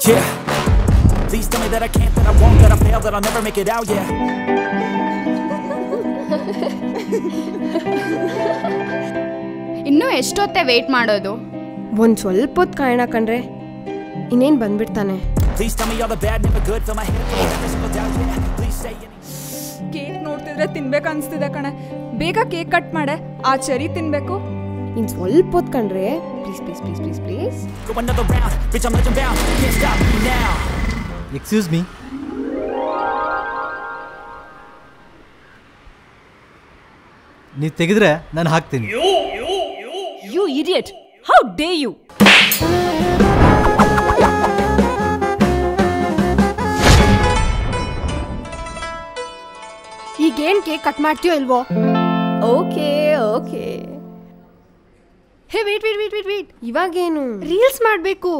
Yeah. Please tell me that I can't, that I won't, that I fail, that I'll never make it out, yeah. ಇನ್ನೂ ಎಷ್ಟೊತ್ತೆ wait ಮಾಡೋದು? ಒಂದು ಸ್ವಲ್ಪ ಹೊತ್ತು ಕಾಯೋಣ ಕಣ್ರೆ, ಇನ್ನೇನು ಬಂದ್ಬಿಡ್ತಾನೆ. Please tell me all the bad, never good, fill my head full of every single doubt, yeah. Please say anything. Cake ನೋಡ್ತಿದ್ರೆ ತಿನ್ಬೇಕು ಅನಿಸ್ತಿದೆ ಕಣೆ. ಬೇಗ ಕೇಕ್ ಕಟ್ ಮಾಡೆ, ಆ ಚೆರಿ ತಿನ್ಬೇಕು. ಇನ್ನು ಸ್ವಲ್ಪ ಹೊತ್ತು ಕಣ್ರೆ, please please please please please. Go another round, bitch I'm legend bound, can't stop me now. Excuse me. ನೀವು ತೆಗೆದ್ರೆ ನಾನು ಹಾಕ್ತೀನಿ. You idiot! How dare you! ಈಗೇನು ಕೇಕ್ ಕಟ್ ಮಾಡ್ತೀಯೋ ಇಲ್ವೋ? Okay okay. Hey wait wait wait wait wait, ಇವಾಗೇನು? Reels ಮಾಡಬೇಕು.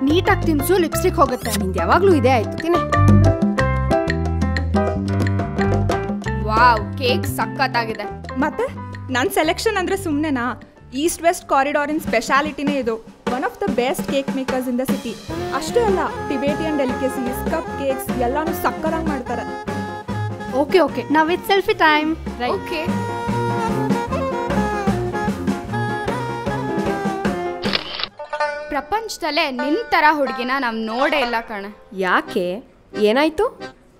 ನೀಟಾಗಿ ತಿನ್ಸು, ಲಿಪ್ಸ್ಟಿಕ್ ಹೋಗುತ್ತೆ. ನಿಂದು ಯಾವಾಗಲೂ ಇದೇ ಆಯ್ತು, ತಿನ್ನೆ. ವಾವ್, ಕೇಕ್ ಸಖತ್ತಾಗಿದೆ. ಮತ್ತೆ ನನ್ನ ಸೆಲೆಕ್ಷನ್ ಅಂದರೆ ಸುಮ್ಮನೆನಾ? ಈಸ್ಟ್ ವೆಸ್ಟ್ ಕಾರಿಡಾರಿನ ಸ್ಪೆಷಾಲಿಟಿನೇ ಇದು. One of the best cake makers in the city. ಅಷ್ಟೇ ಅಲ್ಲ, ಟಿಬೇಟಿಯನ್ ಡೆಲಿಕೇಸೀಸ್, ಕಪ್ ಕೇಕ್ಸ್ ಎಲ್ಲಾನು ಸಕ್ಕತ್ತಾಗಿ ಮಾಡ್ತಾರೆ. ಓಕೆ ಓಕೆ, ನಾವ್ ವಿತ್ ಸೆಲ್ಫಿ ಟೈಮ್. ಓಕೆ. ಪ್ರಪಂಚದಲ್ಲೇ ನಿನ್ ತರ ಹುಡುಗಿನ ನಾವ್ ನೋಡೇ ಇಲ್ಲ ಕಣ. ಯಾಕೆ, ಏನಾಯ್ತು?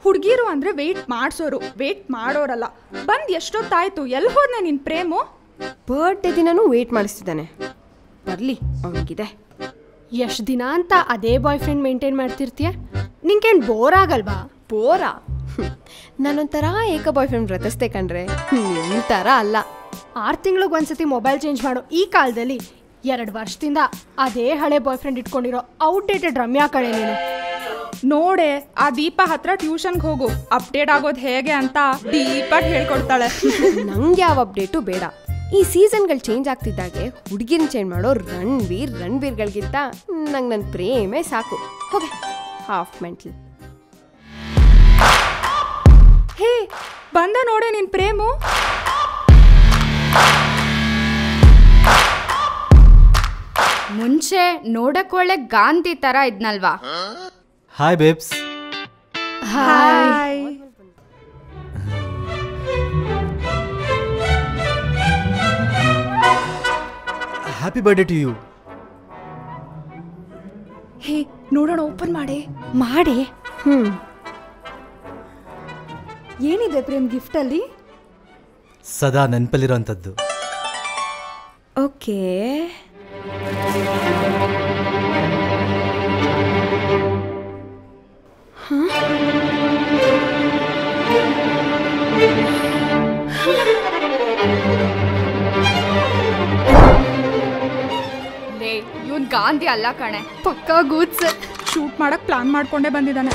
ಹುಡುಗಿರು ಅಂದರೆ ವೆಯ್ಟ್ ಮಾಡಿಸೋರು, ವೆಯ್ಟ್ ಮಾಡೋರಲ್ಲ. ಬಂದು ಎಷ್ಟೊತ್ತಾಯ್ತು, ಎಲ್ಲಿ ಹೋದ್ನೆ ನಿನ್ನ ಪ್ರೇಮು? ಬರ್ಡೇ ದಿನನೂ ವೇಟ್ ಮಾಡಿಸ್ತಿದ್ದಾನೆ. ಬರಲಿ, ಅವನಿಗಿದೆ. ಎಷ್ಟು ದಿನ ಅಂತ ಅದೇ ಬಾಯ್ ಫ್ರೆಂಡ್ ಮೇಂಟೈನ್ ಮಾಡ್ತಿರ್ತೀಯ? ನಿಂಗೇನು ಬೋರ್ ಆಗಲ್ವಾ? ಬೋರಾ? ನಾನೊಂಥರ ಏಕ ಬಾಯ್ ಫ್ರೆಂಡ್ ವ್ರತಿಸ್ತೆ ಕಣ್ರೆ, ನಿಮ್ಮ ಥರ ಅಲ್ಲ. 6 ತಿಂಗಳಿಗೆ ಒಂದ್ಸತಿ ಮೊಬೈಲ್ ಚೇಂಜ್ ಮಾಡೋ ಈ ಕಾಲದಲ್ಲಿ 2 ವರ್ಷದಿಂದ ಅದೇ ಹಳೆ ಬಾಯ್ ಫ್ರೆಂಡ್ ಇಟ್ಕೊಂಡಿರೋ ಔಟ್ಡೇಟೆಡ್ ರಮ್ಯಾ ಕಡೆ ನೀನು. ನೋಡೆ, ಆ ದೀಪ ಹತ್ರ ಟ್ಯೂಷನ್ಗೆ ಹೋಗು, ಅಪ್ಡೇಟ್ ಆಗೋದು ಹೇಗೆ ಅಂತ ಡೀಪಾಗಿ ಹೇಳ್ಕೊಡ್ತಾಳೆ. ನಂಗೆ ಯಾವ ಅಪ್ಡೇಟು ಬೇಡ. ಈ ಸೀಸನ್ಗಳು ಚೇಂಜ್ ಆಗ್ತಿದ್ದಾಗೆ ಹುಡುಗಿನ ಚೇಂಜ್ ಮಾಡೋ ರಣಬೀರ್ಗಳಿಗಿಂತ ನಂಗೆ ನನ್ನ ಪ್ರೇಮೇ ಸಾಕು. ಹೋಗೆ, ಹಾಫ್ ಮೆಂಟಲ್. ಹೇ, ಬಂದ ನೋಡೆ ನಿನ್ನ ಪ್ರೇಮು. ಮುಂಚೆ ನೋಡಕ್ ಒಳ್ಳೆ ಗಾಂಧಿ ತರ ಇದ್ನಲ್ವಾ? Hi babes. Hi. Happy birthday to you. Hey, ನೋಡೋಣ, ಓಪನ್ ಮಾಡಿ. ಮಾಡಿ. ಏನಿದೆ ಪ್ರೇಮ್ ಗಿಫ್ಟಲ್ಲಿ? ಸದಾ ನೆನಪಲ್ಲಿರೋಂಥದ್ದು. ಓಕೆ. ಇವನ್ ಗಾಂಧಿ ಅಲ್ಲ ಕಣೆ, ಪಕ್ಕಾ ಗೂಡ್ಸ್. ಶೂಟ್ ಮಾಡಕ್ ಪ್ಲಾನ್ ಮಾಡ್ಕೊಂಡೇ ಬಂದಿದ್ದಾನೆ.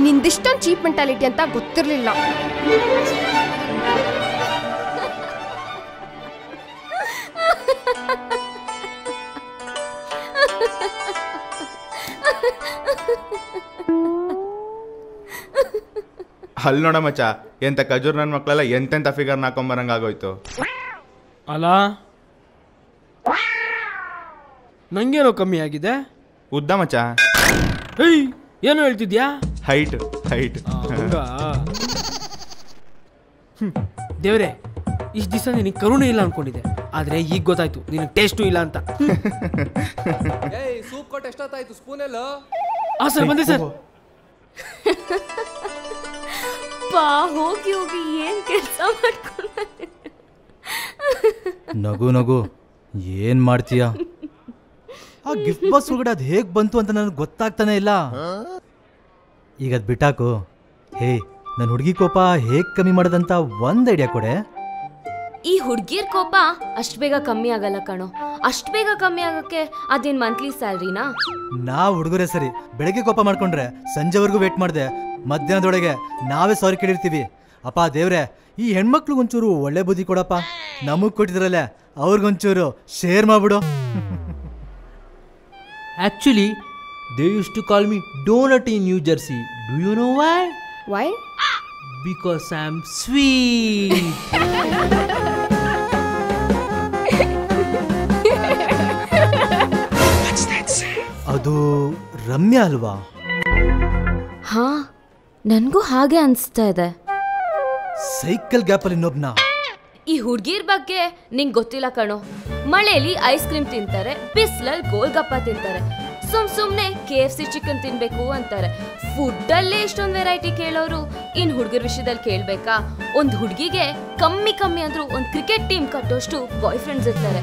ನಿಂದಿಷ್ಟೊಂದು ಚೀಪ್ ಮೆಂಟಾಲಿಟಿ ಅಂತ ಗೊತ್ತಿರಲಿಲ್ಲ. ಅಲ್ಲಿ ನೋಡ ಮಚ್ಚ, ಎಂತ ಖಜೂರ್ ನನ್ನ ಮಕ್ಕಳೆಲ್ಲ ಎಂತೆಂಥ ಫಿಗರ್ನ ಹಾಕೊಂಬರಂಗಾಗೋಯ್ತು. ಅಲ್ಲ, ನಂಗೇನೋ ಕಮ್ಮಿ ಆಗಿದೆ. ಉದ್ದ ಮಚ್ಚ. ಏಯ್, ಏನು ಹೇಳ್ತಿದ್ಯಾ? ಹೈಟ್. ದೇವ್ರೆ, ಇಷ್ಟು ದಿವಸ ನಿನಗೆ ಕರುಣೆ ಇಲ್ಲ ಅನ್ಕೊಂಡಿದ್ದೆ, ಆದ್ರೆ ಈಗ ಗೊತ್ತಾಯ್ತು ನಿನಗೆ ಟೇಸ್ಟು ಇಲ್ಲ ಅಂತ. ಸೂಪ್ ಕೊಟ್ಟು ಎಷ್ಟೊತ್ತಾಯ್ತು? ಸ್ಪೂನ್ ಎಲ್ಲ? ಹಾ ಸರ್, ಬಂದೆ ಸರ್. ಹೋಗಿ ಹೋಗಿ ಏನ್ ಕೆಲಸ ಮಾಡ್ಕೊಂಡ. ನಗು ನಗು, ಏನ್ ಮಾಡ್ತೀಯ? ಆ ಗಿಫ್ಟ್ ಬಾಕ್ಸ್ ಒಳಗಡೆ ಅದು ಹೇಗೆ ಬಂತು ಅಂತ ನನಗೆ ಗೊತ್ತಾಗ್ತಾನೆ ಇಲ್ಲ. ಈಗ ಅದು ಬಿಟ್ಟಾಕು. ಹೇ, ನನ್ನ ಹುಡುಗಿ ಕೋಪ ಹೇಗೆ ಕಮ್ಮಿ ಮಾಡೋದಂತ ಒಂದು ಐಡಿಯಾ ಕೊಡೆ. ಈ ಹುಡುಗಿರ್ ಕೋಪ ಅಷ್ಟು ಬೇಗ ಕಮ್ಮಿ ಆಗಲ್ಲ ಕಣೋ. ಅಷ್ಟು ಬೇಗ ಕಮ್ಮಿ ಆಗಕ್ಕೆ ಅದೇನು ಮಂತ್ಲಿ ಸ್ಯಾಲ್ರಿನಾ? ನಾವು ಹುಡುಗರೇ ಸರಿ, ಬೆಳಗ್ಗೆ ಕೋಪ ಮಾಡ್ಕೊಂಡ್ರೆ ಸಂಜೆವರೆಗೂ ವೇಟ್ ಮಾಡಿದೆ, ಮಧ್ಯಾಹ್ನದೊಳಗೆ ನಾವೇ ಸಾರಿ ಕೇಳಿರ್ತೀವಿ. ಅಪ್ಪ ದೇವ್ರೆ, ಈ ಹೆಣ್ಮಕ್ಳು ಒಂಚೂರು ಒಳ್ಳೆ ಬುದ್ಧಿ ಕೊಡಪ್ಪ. ನಮಗೆ ಕೊಟ್ಟಿದ್ರಲ್ಲೇ ಅವ್ರಿಗೊಂಚೂರು ಶೇರ್ ಮಾಡ್ಬಿಡು. Actually they used to call me donut in New Jersey. Do you know why? Why? Because I am sweet. ಅದು ರಮ್ಯಾ ಅಲ್ವಾ? ಹಾ, ನನಗೂ ಹಾಗೆ ಅನಿಸ್ತಾ ಇದೆ. ಸೈಕಲ್ ಗ್ಯಾಪಲ್ಲಿ ಇನ್ನೊಬ್ನ. ಈ ಹುಡುಗಿರ್ ಬಗ್ಗೆ ನಿಂಗೆ ಗೊತ್ತಿಲ್ಲ ಕಣೋ. ಮಳೆಯಲ್ಲಿ ಐಸ್ ಕ್ರೀಮ್ ತಿಂತಾರೆ, ಬಿಸಿಲಲ್ಲಿ ಗೋಲ್ಗಪ್ಪ ತಿಂತಾರೆ, ಸುಮ್ನೆ KFC ಚಿಕನ್ ತಿನ್ಬೇಕು ಅಂತಾರೆ. ಫುಡ್ಡಲ್ಲೇ ಇಷ್ಟೊಂದು ವೆರೈಟಿ ಕೇಳೋರು ಇನ್ನು ಹುಡುಗರ ವಿಷಯದಲ್ಲಿ ಕೇಳಬೇಕಾ? ಒಂದು ಹುಡುಗಿಗೆ ಕಮ್ಮಿ ಅಂದ್ರೂ ಒಂದು ಕ್ರಿಕೆಟ್ ಟೀಮ್ ಕಟ್ಟೋಷ್ಟು ಬಾಯ್ ಫ್ರೆಂಡ್ಸ್ ಇರ್ತಾರೆ,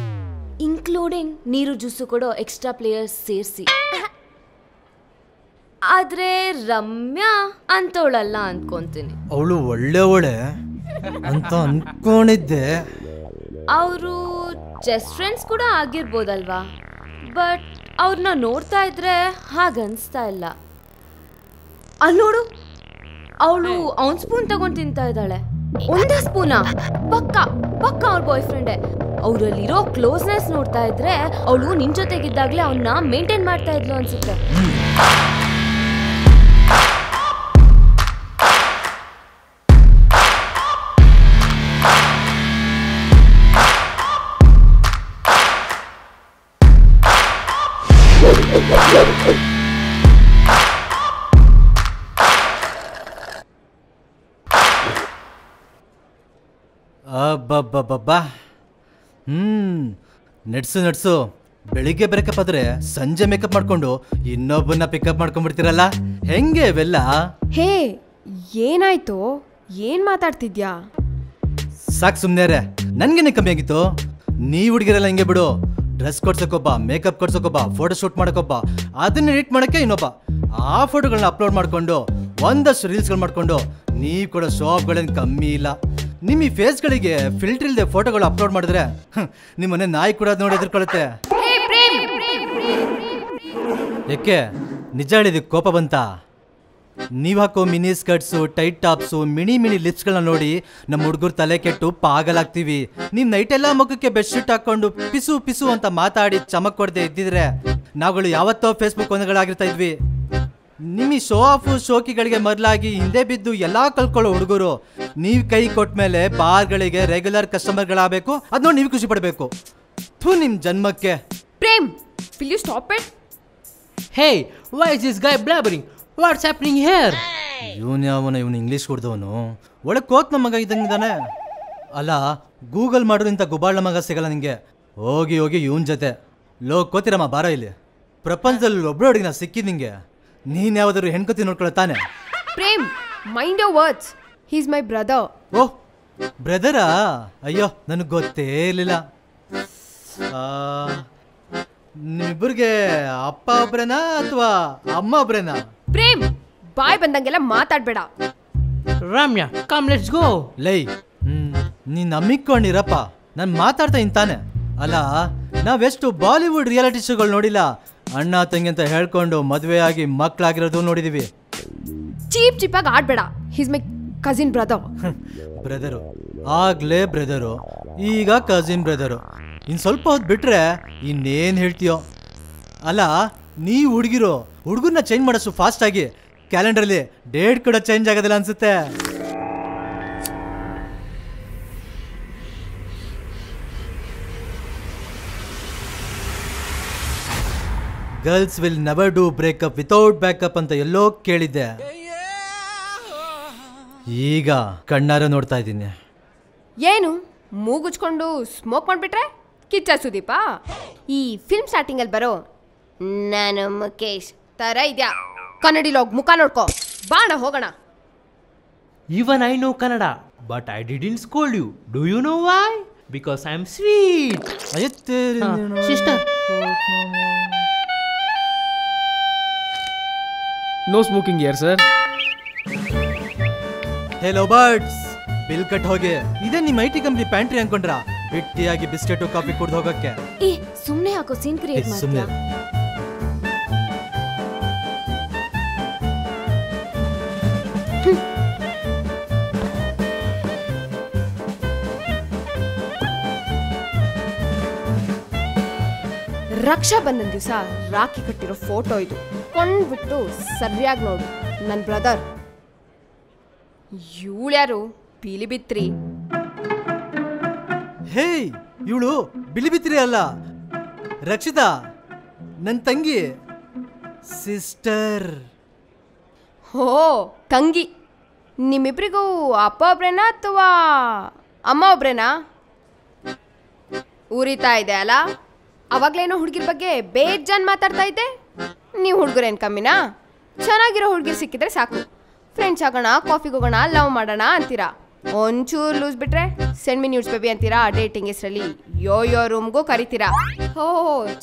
ಇನ್ಕ್ಲೂಡಿಂಗ್ ನೀರು ಜ್ಯೂಸು ಕೊಡೋ ಎಕ್ಸ್ಟ್ರಾ ಪ್ಲೇಯರ್ಸ್ ಸೇರಿಸಿ. ಆದ್ರೆ ರಮ್ಯಾ ಅಂತವಳಲ್ಲ ಅನ್ಕೊಂತೀನಿ. ಅವಳು ಒಳ್ಳೆ ಅಂತ ಅನ್ಕೊಂಡಿದ್ದೆ. ಅವರು ಜಸ್ಟ್ ಫ್ರೆಂಡ್ಸ್ ಕೂಡ ಆಗಿರ್ಬೋದಲ್ವಾ, ಬಟ್ ಅವ್ರನ್ನ ನೋಡ್ತಾ ಇದ್ರೆ ಹಾಗನ್ಸ್ತಾ ಇಲ್ಲ. ಅಲ್ಲಿ ನೋಡು, ಅವಳು ಅವನ್ ಸ್ಪೂನ್ ತಗೊಂಡು ತಿಂತಾ ಇದ್ದಾಳೆ. ಒಂದೇ ಸ್ಪೂನಾ? ಪಕ್ಕ ಅವ್ರ ಬಾಯ್ ಫ್ರೆಂಡೇ. ಅವರಲ್ಲಿರೋ ಕ್ಲೋಸ್ನೆಸ್ ನೋಡ್ತಾ ಇದ್ರೆ ಅವಳು ನಿನ್ ಜೊತೆಗಿದ್ದಾಗ್ಲೇ ಅವನ್ನ ಮೇಂಟೈನ್ ಮಾಡ್ತಾ ಇದ್ಲು ಅನ್ಸುತ್ತೆ. ಅಬ್ಬಬ್ಬಬ್ಬಬ್ಬಾ. ನಡ್ಸು. ಬೆಳಿಗ್ಗೆ ಬ್ರೇಕಪ್ ಆದ್ರೆ ಸಂಜೆ ಮೇಕಪ್ ಮಾಡ್ಕೊಂಡು ಇನ್ನೊಬ್ಬನ್ನ ಪಿಕಪ್ ಮಾಡ್ಕೊಂಡ್ಬಿಡ್ತೀರಲ್ಲ, ಹೆಂಗೆ ಇವೆಲ್ಲ? ಹೇ, ಏನಾಯ್ತು? ಏನ್ ಮಾತಾಡ್ತಿದ್ಯಾ? ಸಾಕು ಸುಮ್ಮನೆ. ನನ್ಗೇನೆ ಕಮ್ಮಿ ಆಗಿತ್ತು. ನೀವ್ ಹುಡುಗಿರೆಲ್ಲ ಹಿಂಗೆ ಬಿಡು. ಡ್ರೆಸ್ ಕೊಡ್ಸೋಕೊಬ್ಬ, ಮೇಕಪ್ ಕೊಡ್ಸೋಕೊಬ್ಬ, ಫೋಟೋ ಶೂಟ್ ಮಾಡೋಕೊಬ್ಬ, ಅದನ್ನ ಎಡಿಟ್ ಮಾಡೋಕ್ಕೆ ಇನ್ನೊಬ್ಬ. ಆ ಫೋಟೋಗಳನ್ನ ಅಪ್ಲೋಡ್ ಮಾಡ್ಕೊಂಡು ಒಂದಷ್ಟು ರೀಲ್ಸ್ಗಳು ಮಾಡ್ಕೊಂಡು ನೀವು ಕೂಡ ಶಾಪ್ಗಳೇನು ಕಮ್ಮಿ ಇಲ್ಲ. ನಿಮ್ಮ ಈ ಫೇಸ್ಗಳಿಗೆ ಫಿಲ್ಟರ್ ಇಲ್ಲದೆ ಫೋಟೋಗಳು ಅಪ್ಲೋಡ್ ಮಾಡಿದ್ರೆ ನಿಮ್ಮನೆ ನಾಯಿ ಕೂಡ ನೋಡಿ ಎದುರ್ಕೊಳ್ಳುತ್ತೆ. ಯಾಕೆ ನಿಜ ಹೇಳಿದಕ್ಕೆ ಕೋಪ ಬಂತ? ನೀವು ಹಾಕೋ mini skirts, tight tops, mini ಲಿಪ್ಸ್ಗಳನ್ನ ನೋಡಿ ನಮ್ಮ ಹುಡುಗರು ತಲೆ ಕೆಟ್ಟು ಪಾಗಲಾಗ್ತೀವಿ. ನೀವು ನೈಟೆಲ್ಲ ಮುಖಕ್ಕೆ ಬೆಡ್ಶೀಟ್ ಹಾಕೊಂಡು ಪಿಸು ಅಂತ ಮಾತಾಡಿ ಚಮಕ್ ಕೊಡದೆ ಇದ್ದಿದ್ರೆ ನಾವುಗಳು ಯಾವತ್ತೋ ಫೇಸ್ಬುಕ್ ಒಂದುಗಳಾಗಿರ್ತಾ ಇದ್ವಿ. ನಿಮ್ಮ ಶೋ ಆಫು ಶೋಕಿಗಳಿಗೆ ಮೊದಲಾಗಿ ಹಿಂದೆ ಬಿದ್ದು ಎಲ್ಲ ಕಲ್ಕೊಳ್ಳೋ ಹುಡುಗರು ನೀವು ಕೈ ಕೊಟ್ಟ ಮೇಲೆ ಬಾರ್ಗಳಿಗೆ ರೆಗ್ಯುಲರ್ ಕಸ್ಟಮರ್ಗಳಾಗಬೇಕು. ಅದು ನೋಡಿ ನೀವು ಖುಷಿ ಪಡಬೇಕು. ನಿಮ್ಮ ಜನ್ಮಕ್ಕೆ. Prem, will you stop it? Hey, why is this guy blabbering? What's happening here? ಇವನು ಇಂಗ್ಲೀಷ್ ಕೊಡ್ದವನು ಒಳ್ಳೆ ಕೋತ್ ನಮ್ಮ ಮಗ ಇದ್ದಂಗಿದ್ದಾನೆ. ಅಲ್ಲ, ಗೂಗಲ್ ಮಾಡೋದು ಇಂಥ ಗುಬಾಳ ಮಗ ಸಿಗಲ್ಲ ನಿಂಗೆ. ಹೋಗಿ ಇವನ್ ಜೊತೆ ಕೋತಿರಮ್ಮ ಬಾರ ಇಲ್ಲಿ. ಪ್ರಪಂಚದಲ್ಲಿ ಒಬ್ಬರು ಹುಡುಗಿನ ಸಿಕ್ಕಿದ್ ನಿಂಗೆ. ನೀನ್ ಯಾವ್ದಾದ್ರು ಹೆಣ್ಕೊತಿ ನೋಡ್ಕೊಳತಾನೆ. Prem, mind your words. He is my brother. Oh, ಬ್ರದರಾ? ಅಯ್ಯೋ, ನನಗೆ ಗೊತ್ತೇ ಇರಲಿಲ್ಲ. ನಿಮ್ಮಿಬ್ಬರಿಗೆ ಅಪ್ಪ ಒಬ್ರೇನಾ ಅಥವಾ ಅಮ್ಮ ಒಬ್ರೇನಾ? ಪ್ರೇಮ್, ಬಾಯ್ ಬಂದಂಗೆಲ್ಲ ಮಾತಾಡ್ಬೇಡ. Ramya, come let's go. ಲೈ, ನೀನ್ ನಂಬಿಕೊಂಡಿರಪ್ಪ. ನಾನು ಮಾತಾಡ್ತಾ ಇಂತಾನೆ. ಅಲ್ಲ, ನಾವೆಷ್ಟು ಬಾಲಿವುಡ್ ರಿಯಾಲಿಟಿ ಶೋಗಳು ನೋಡಿಲ್ಲ. ಅಣ್ಣ ತಂಗಿ ಅಂತ ಹೇಳ್ಕೊಂಡು ಮದುವೆ ಆಗಿ ಮಕ್ಕಳಾಗಿರೋದು ನೋಡಿದೀವಿ. ಚೀಪಾಗಿ ಆಡ್ಬೇಡ. He's my cousin brother. Brother ಆಗ್ಲೇ ಬ್ರದರು, ಈಗ ಕಸಿನ್ ಬ್ರದರು. ಇನ್ನು ಸ್ವಲ್ಪ ಹೊತ್ತು ಬಿಟ್ರೆ ಇನ್ನೇನು ಹೇಳ್ತೀಯೋ? ಅಲ್ಲ, ನೀವು ಹುಡುಗರನ್ನ ಚೇಂಜ್ ಮಾಡೋಷ್ಟು ಫಾಸ್ಟ್ ಆಗಿ ಕ್ಯಾಲೆಂಡರ್ಲಿ ಡೇಟ್ ಕೂಡ ಚೇಂಜ್ ಆಗೋದಿಲ್ಲ ಅನ್ಸುತ್ತೆ. Girls will never do breakup without backup ಅಂತ ಎಲ್ಲೋ ಕೇಳಿದ್ದೆ. ಈಗ ಕಣ್ಣಾರ ನೋಡ್ತಾ ಇದ್ದೀನಿ. ಏನು ಮೂಗುಚ್ಕೊಂಡು ಸ್ಮೋಕ್ ಮಾಡ್ಬಿಟ್ರೆ ಕಿಚ್ಚ ಸುದೀಪ? ಈ ಫಿಲ್ಮ್ ಸ್ಟಾರ್ಟಿಂಗಲ್ಲಿ ಬರೋ ನಾನು ಮುಖೇಶ್ ತರ ಇದ್ಯಾ? ಕನ್ನಡಿಲೋಗಿ ಮುಖ ನೋಡ್ಕೋ. ಬಾಣ ಹೋಗೋಣ. Even I know Kannada, but I didn't scold you. Do you know why? Because I am sweet. Sister. No smoking here, sir. Hello birds, bill cut ಹೋಗಿ. ಇದೇ ನಿಮ್ಮ ಐಟಿ ಕಂಪ್ನಿ ಪ್ಯಾಂಟ್ರಿ ಅನ್ಕೊಂಡ್ರ? ಬಿಟ್ಟಿಯಾಗಿ ಬಿಸ್ಕೆಟ್ ಕಾಫಿ ಕುಡ್ದು ಹೋಗಕ್ಕೆ. ಏ, ಸುಮ್ನೆ ಯಾಕೋ scene create ಮಾಡ್ತೀಯಾ? ರಕ್ಷಾ ಬಂಧನ್ ದಿವಸ ರಾಖಿ ಕಟ್ಟಿರೋ ಫೋಟೋ ಇದು. ಕೊಂಡ್ಬಿಟ್ಟು ಸರಿಯಾಗಿ ನೋಡು, ನನ್ನ ಬ್ರದರ್. ಇವಳ್ಯಾರು? ಪಿಲಿಬಿತ್ರಿ. ಹೇ, ಇವಳು ಬಿಲಿಬಿತ್ರಿ ಅಲ್ಲ, ರಕ್ಷಿತಾ, ನನ್ನ ತಂಗಿ, ಸಿಸ್ಟರ್. ಹೋ, ತಂಗಿ. ನಿಮ್ಮಿಬ್ರಿಗೂ ಅಪ್ಪ ಒಬ್ರೇನಾ ಅಥವಾ ಅಮ್ಮ ಒಬ್ರೇನಾ? ಉರಿತಾ ಇದೆ ಅಲ್ಲ? ಅವಾಗ್ಲೇನೋ ಹುಡುಗಿರ ಬಗ್ಗೆ ಬೇಜಾನ್ ಮಾತಾಡ್ತಾ ಇದ್ದೆ. ನೀವು ಹುಡುಗರೇನು ಕಮ್ಮಿನಾ? ಚೆನ್ನಾಗಿರೋ ಹುಡುಗಿರು ಸಿಕ್ಕಿದ್ರೆ ಸಾಕು, ಫ್ರೆಂಡ್ಸ್ ಆಗೋಣ, ಕಾಫಿಗೆ ಹೋಗೋಣ, ಲವ್ ಮಾಡೋಣ ಅಂತೀರಾ. ಒಂಚೂರು ಲೂಸ್ ಬಿಟ್ರೆ ಸೆಂಡ್ ಮಿ ನ್ಯೂಸ್ ಬೇಬಿ ಅಂತೀರಾ. ಡೇಟಿಂಗ್ ಹೆಸರಲ್ಲಿ ಯೋ ರೂಮ್ಗೂ ಕರಿತೀರಾ. ಹೋ,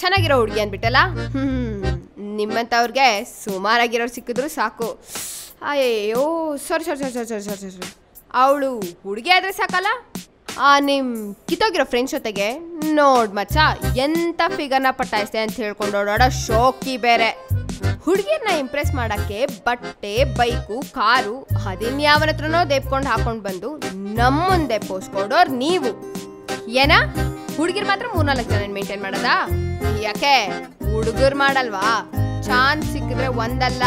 ಚೆನ್ನಾಗಿರೋ ಹುಡುಗಿ ಅಂದ್ಬಿಟ್ಟಲ್ಲ. ನಿಮ್ಮಂಥವ್ರಿಗೆ ಸುಮಾರಾಗಿರೋರು ಸಿಕ್ಕಿದ್ರು ಸಾಕು. ಅಯ್ಯೋ, ಸರಿ. ಅವಳು ಹುಡುಗಿ ಆದರೆ ಸಾಕಲ್ಲ. ನಿಮ್ಮ ಕಿತ್ತೋಗಿರೋ ಫ್ರೆಂಡ್ಸ್ ಜೊತೆಗೆ ನೋಡ್ ಮಚ್ಚ ಎಂಥ ಫಿಗರ್ನ ಪಟ್ಟಾಯಿಸ್ತೆ ಅಂತ ಹೇಳ್ಕೊಂಡು ಓಡಾಡೋ ಶೋಕಿ ಬೇರೆ. ಹುಡುಗಿಯನ್ನ ಇಂಪ್ರೆಸ್ ಮಾಡೋಕ್ಕೆ ಬಟ್ಟೆ, ಬೈಕು, ಕಾರು ಅದಿನ್ಯಾವನ ಹತ್ರನೋ ದೇಪ್ಕೊಂಡು ಹಾಕೊಂಡು ಬಂದು ನಮ್ಮ ಮುಂದೆ ಪೋಸ್ಟ್ ಕೊಡೋರು ನೀವು. ಏನ ಹುಡುಗಿರು ಮಾತ್ರ 3-4 ಜನ ಮೇಂಟೈನ್ ಮಾಡೋದಾ? ಯಾಕೆ ಹುಡುಗರು ಮಾಡಲ್ವಾ? ಚಾನ್ಸ್ ಸಿಕ್ಕಿದ್ರೆ ಒಂದಲ್ಲ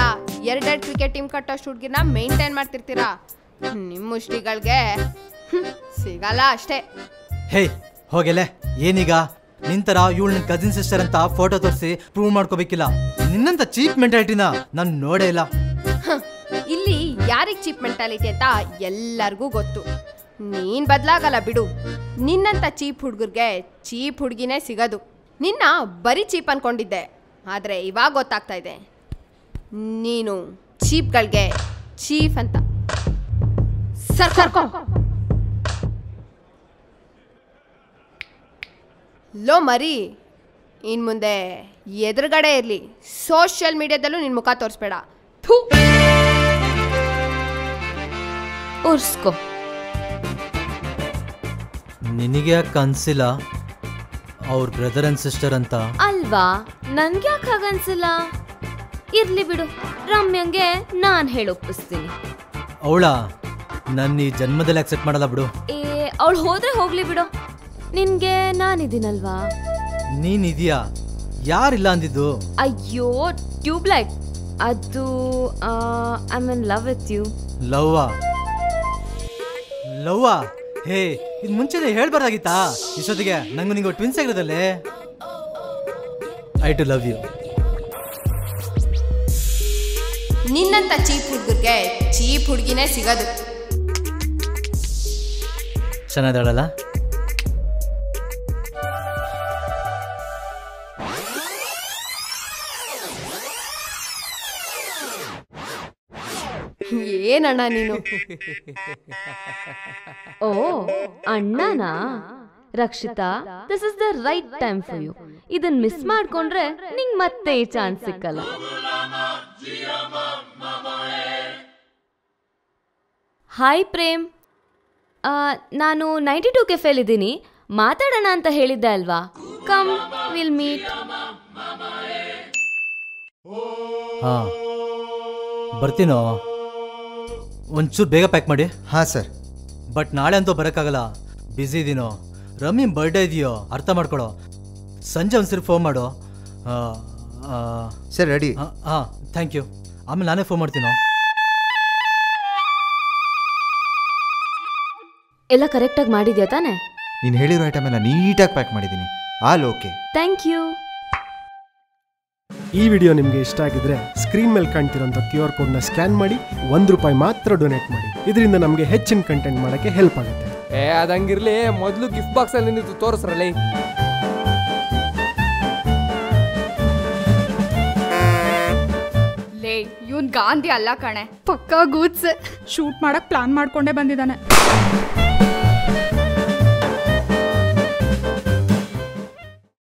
2 ಕ್ರಿಕೆಟ್ ಟೀಮ್ ಕಟ್ಟೋಷ್ಟು ಹುಡುಗಿರ್ನ ಮೇಂಟೈನ್ ಮಾಡ್ತಿರ್ತೀರಾ. ನಿಮ್ಮ ಮುಷ್ಟಿಗಳಿಗೆ ಸಿಗಲ್ಲ ಅಷ್ಟೇ. ಹೇ, ಹೋಗೆಲೆ. ಏನೀಗ ನಿಂತರ ಇವಳು ನನ್ನ ಕಸಿನ್ ಸಿಸ್ಟರ್ ಅಂತ ಫೋಟೋ ತೋರಿಸಿ ಪ್ರೂವ್ ಮಾಡ್ಕೋಬೇಕಿಲ್ಲ. ನಿನ್ನಂತ ಚೀಪ್ ಮೆಂಟಾಲಿಟಿನ ನಾನು ನೋಡೇ ಇಲ್ಲ. ಇಲ್ಲಿ ಯಾರಿಗೆ ಚೀಪ್ ಮೆಂಟಾಲಿಟಿ ಅಂತ ಎಲ್ಲರಿಗೂ ಗೊತ್ತು. ನೀನ್ ಬದಲಾಗಲ್ಲ ಬಿಡು. ನಿನ್ನಂತ ಚೀಪ್ ಹುಡುಗರಿಗೆ ಚೀಪ್ ಹುಡುಗಿನೇ ಸಿಗೋದು. ನಿನ್ನ ಬರೀ ಚೀಪ್ ಅನ್ಕೊಂಡಿದ್ದೆ, ಆದರೆ ಇವಾಗ ಗೊತ್ತಾಗ್ತಾ ಇದೆ ನೀನು ಚೀಪ್ಗಳಿಗೆ ಚೀಫ್ ಅಂತ. ಸರ್ಕೋ ಲೋ ಮರಿ, ಇನ್ನು ಮುಂದೆ ಎದುರುಗಡೆ ಇರಲಿ, ಸೋಷಿಯಲ್ ಮೀಡಿಯಾದಲ್ಲೂ ನಿನ್ನ ಮುಖ ತೋರಿಸ್ಬೇಡ. ಉರ್ಸ್ಕೋ. ನಿನಗೆ ಯಾಕೆ ಅನ್ಸಿಲ್ಲ ಅವ್ರ ಬ್ರದರ್ ಅಂಡ್ ಸಿಸ್ಟರ್ ಅಂತ? ಅಲ್ವಾ, ನನ್ಗೆ ಯಾಕೆ ಹಾಗನ್ಸಿಲ್ಲ? ಇರ್ಲಿ ಬಿಡು, ರಮ್ಯಂಗೆ ನಾನು ಹೇಳೊಪ್ಪಿಸ್ತೀನಿ. ಅವಳ ನನ್ನ ಈ ಜನ್ಮದಲ್ಲಿ ಅಕ್ಸೆಪ್ಟ್ ಮಾಡಲ್ಲ ಬಿಡು. ಅವಳು ಹೋದ್ರೆ ಹೋಗ್ಲಿ ಬಿಡು, ನಿನ್ಗೆ ನಾನಿದ್ದೀನಲ್ವಾ. ನೀನಿದೆಯಾ? ಯಾರಿಲ್ಲ ಅಂದಿದ್ದು? ಅಯ್ಯೋ ಟ್ಯೂಬ್ಲೈಟ್, ಅದು I am in love with you. ಲವ್ವಾ? ಹೇ, ಇದು ಮುಂಚೆನೆ ಹೇಳ್ಬಾರ್ದಾಗಿತ್ತಾ? ಇಷ್ಟೊತ್ತಿಗೆ ನಂಗೂ ನಿಂಗೂ ಟ್ವಿನ್ಸ್ ಆಗಿರೋದಲ್ಲೇ. I too love you. ನಿನ್ನಂತ ಚೀಪ್ ಹುಡುಗರಿಗೆ ಚೀಪ್ ಹುಡುಗಿನೇ ಸಿಗೋದು. ಚೆನ್ನಾದಳಲ್ಲ? ಏನಣ್ಣ ನೀನು? ಓ ಅಣ್ಣನಾ? Rakshita, this is the right time for you. ಇದನ್ನ ಮಿಸ್ ಮಾಡ್ಕೊಂಡ್ರೆ ನಿಂಗೆ ಮತ್ತೆ ಈ ಚಾನ್ಸ್ ಸಿಕ್ಕಲ್ಲ. ಹಾಯ್ ಪ್ರೇಮ್, ನಾನು 92 ಕೆಫೆಲಿದ್ದೀನಿ, ಮಾತಾಡೋಣ ಅಂತ ಹೇಳಿದ್ದೆ ಅಲ್ವಾ? Come, will meet. ಹಾ, ಬರ್ತೀನೋ. ಒಂಚೂರು ಬೇಗ ಪ್ಯಾಕ್ ಮಾಡಿ. ಹಾಂ ಸರ್. ಬಟ್ ನಾಳೆ ಅಂತೂ ಬರೋಕ್ಕಾಗಲ್ಲ, ಬ್ಯುಸಿ ಇದ್ದೀನೋ. ರಮ್ಮಿ ಬರ್ಡೇ ಇದೆಯೋ, ಅರ್ಥ ಮಾಡ್ಕೊಳೋ. ಸಂಜೆ ಒಂದ್ಸರಿ ಫೋನ್ ಮಾಡು. Sir ready. ಹಾಂ, ಥ್ಯಾಂಕ್ ಯು. ಆಮೇಲೆ ನಾನೇ ಫೋನ್ ಮಾಡ್ತೀನೋ. ಎಲ್ಲ ಕರೆಕ್ಟಾಗಿ ಮಾಡಿದ್ಯಾ ತಾನೆ? ನೀನು ಹೇಳಿರೋ ಐಟಮ್ ಎಲ್ಲ ನೀಟಾಗಿ ಪ್ಯಾಕ್ ಮಾಡಿದ್ದೀನಿ. All okay. Thank you. ಈ ವಿಡಿಯೋ ನಿಮಗೆ ಇಷ್ಟ ಆಗಿದ್ರೆ ಸ್ಕ್ರೀನ್ ಮೇಲೆ ಕಾಣ್ತಿರೋಂಥ QR ಕೋಡ್ನ ಸ್ಕ್ಯಾನ್ ಮಾಡಿ ₹1 ಮಾತ್ರ ಡೊನೇಟ್ ಮಾಡಿ. ಇದರಿಂದ ನಮಗೆ ಹೆಚ್ಚಿನ ಕಂಟೆಂಟ್ ಮಾಡೋಕ್ಕೆ ಹೆಲ್ಪ್ ಆಗುತ್ತೆ. ಅದಂಗಿರ್ಲಿ, ಮೊದಲು ಗಿಫ್ಟ್ ಬಾಕ್ಸಲ್ಲಿ ನಿಂತು ತೋರಿಸ್ರಲ್ಲ. ಲೇ, ಇವನ್ ಗಾಂಧಿ ಅಲ್ಲ ಕಣೆ, ಪಕ್ಕಾ ಗೂಡ್ಸ್. ಶೂಟ್ ಮಾಡಕ್ ಪ್ಲಾನ್ ಮಾಡ್ಕೊಂಡೇ ಬಂದಿದ್ದಾನೆ.